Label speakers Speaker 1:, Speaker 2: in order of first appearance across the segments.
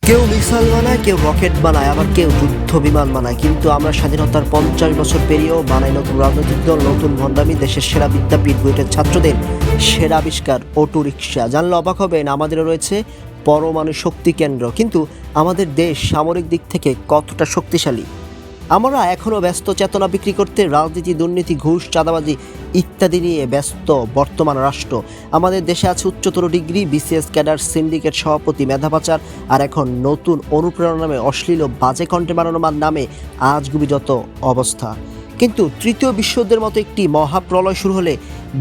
Speaker 1: কেউ মিসাইল বানায়, কেউ রকেট বানায়, আবার কেউ যুদ্ধ বিমান বানায়, কিন্তু আমরা স্বাধীনতার 50 বছর পেরিয়েও বানাই নতুন রাজনৈতিক দল, নতুন ভণ্ডামি, দেশের সেরা বিদ্যাপীঠ, বুয়েটের ছাত্রদের সেরা আবিষ্কার অটো রিকশা। জানলে অবাক হবেন, আমাদেরও রয়েছে পরমাণু শক্তি কেন্দ্র। কিন্তু আমাদের দেশ সামরিক দিক থেকে কতটা শক্তিশালী? আমরা এখনও ব্যস্ত চেতনা বিক্রি করতে, রাজনীতি, দুর্নীতি, ঘুষ, চাঁদাবাজি ইত্যাদি নিয়ে ব্যস্ত বর্তমান রাষ্ট্র। আমাদের দেশে আছে উচ্চতর ডিগ্রি, বিসিএস ক্যাডার, সিন্ডিকেট সভাপতি, মেধা পাচার, আর এখন নতুন অনুপ্রেরণা নামে অশ্লীল ও বাজে কন্টেন্ট বানানোর নামে আজগুবি যত অবস্থা। কিন্তু তৃতীয় বিশ্বযুদ্ধের মতো একটি মহাপ্রলয় শুরু হলে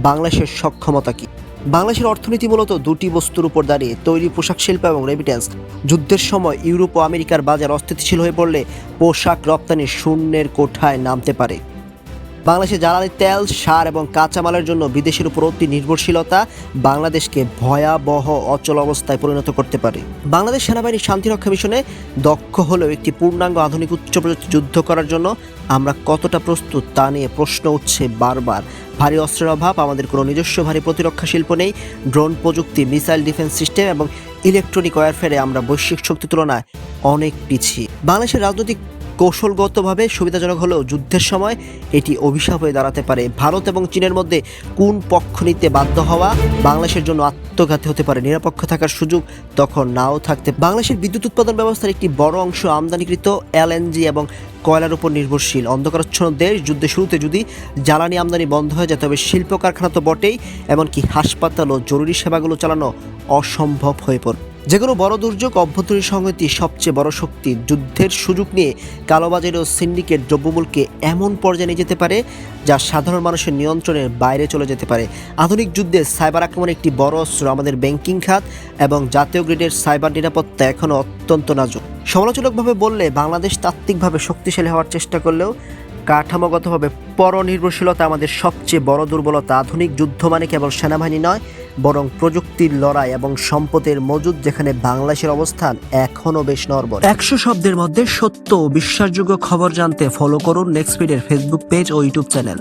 Speaker 1: বাংলাদেশের সক্ষমতা কী? বাংলাদেশের অর্থনীতি মূলত দুটি বস্তুর উপর দাঁড়িয়ে, তৈরি পোশাক শিল্প এবং রেমিটেন্স। যুদ্ধের সময় ইউরোপ ও আমেরিকার বাজার অস্থিতিশীল হয়ে পড়লে পোশাক রপ্তানি শূন্যের কোঠায় নামতে পারে। বাংলাদেশে জ্বালানি তেল, সার এবং কাঁচামালের জন্য বিদেশের উপর অতি নির্ভরশীলতা বাংলাদেশকে ভয়াবহ অচল অবস্থায় পরিণত করতে পারে। বাংলাদেশ সেনাবাহিনী শান্তিরক্ষা মিশনে দক্ষ হলেও একটি পূর্ণাঙ্গ আধুনিক উচ্চ প্রযুক্তি যুদ্ধ করার জন্য আমরা কতটা প্রস্তুত তা নিয়ে প্রশ্ন উঠছে বারবার। ভারী অস্ত্রের অভাব, আমাদের কোনো নিজস্ব ভারী প্রতিরক্ষা শিল্প নেই, ড্রোন প্রযুক্তি, মিসাইল ডিফেন্স সিস্টেম এবং ইলেকট্রনিক ওয়ারফেয়ারে আমরা বৈশ্বিক শক্তির তুলনায় অনেক পিছিয়ে। বাংলাদেশের রাজনৈতিক কৌশলগতভাবে সুবিধাজনক হলেও যুদ্ধের সময় এটি অভিশাপ হয়ে দাঁড়াতে পারে। ভারত এবং চীনের মধ্যে কোন পক্ষ নিতে বাধ্য হওয়া বাংলাদেশের জন্য আত্মঘাতী হতে পারে। নিরপেক্ষ থাকার সুযোগ তখন নাও থাকতে। বাংলাদেশের বিদ্যুৎ উৎপাদন ব্যবস্থার একটি বড় অংশ আমদানিকৃত এলএনজি এবং কয়লার উপর নির্ভরশীল। অন্ধকারাচ্ছন্ন দেশ, যুদ্ধের শুরুতে যদি জ্বালানি আমদানি বন্ধ হয়ে যায় তবে শিল্প কারখানা তো বটেই, এমনকি হাসপাতাল ও জরুরি সেবাগুলো চালানো অসম্ভব হয়ে পড়ে। যে কোনো বড় দুর্যোগ, অভ্যন্তরীণ সংহতি সবচেয়ে বড় শক্তি। যুদ্ধের সুযোগ নিয়ে কালোবাজারি ও সিন্ডিকেট দ্রব্যমূল্যকে এমন পর্যায়ে নিয়ে যেতে পারে যা সাধারণ মানুষের নিয়ন্ত্রণের বাইরে চলে যেতে পারে। আধুনিক যুদ্ধে সাইবার আক্রমণ একটি বড় অস্ত্র। আমাদের ব্যাংকিং খাত এবং জাতীয় গ্রিডের সাইবার নিরাপত্তা এখনও অত্যন্ত নাজুক। সমালোচনামূলকভাবে বললে বাংলাদেশ তাত্ত্বিকভাবে শক্তিশালী হওয়ার চেষ্টা করলেও কাঠামোগতভাবে পরনির্ভরশীলতা আমাদের সবচেয়ে বড় দুর্বলতা। আধুনিক যুদ্ধ মানে কেবল সেনাবাহিনী নয়, বরং প্রযুক্তির লড়াই এবং সম্পদের মজুদ, যেখানে বাংলাদেশের অবস্থান এখনও বেশ নড়বড়ে। 100 শব্দের মধ্যে সত্য ও বিশ্বাসযোগ্য খবর জানতে ফলো করুন নেক্সট স্পিডের ফেসবুক পেজ ও ইউটিউব চ্যানেল।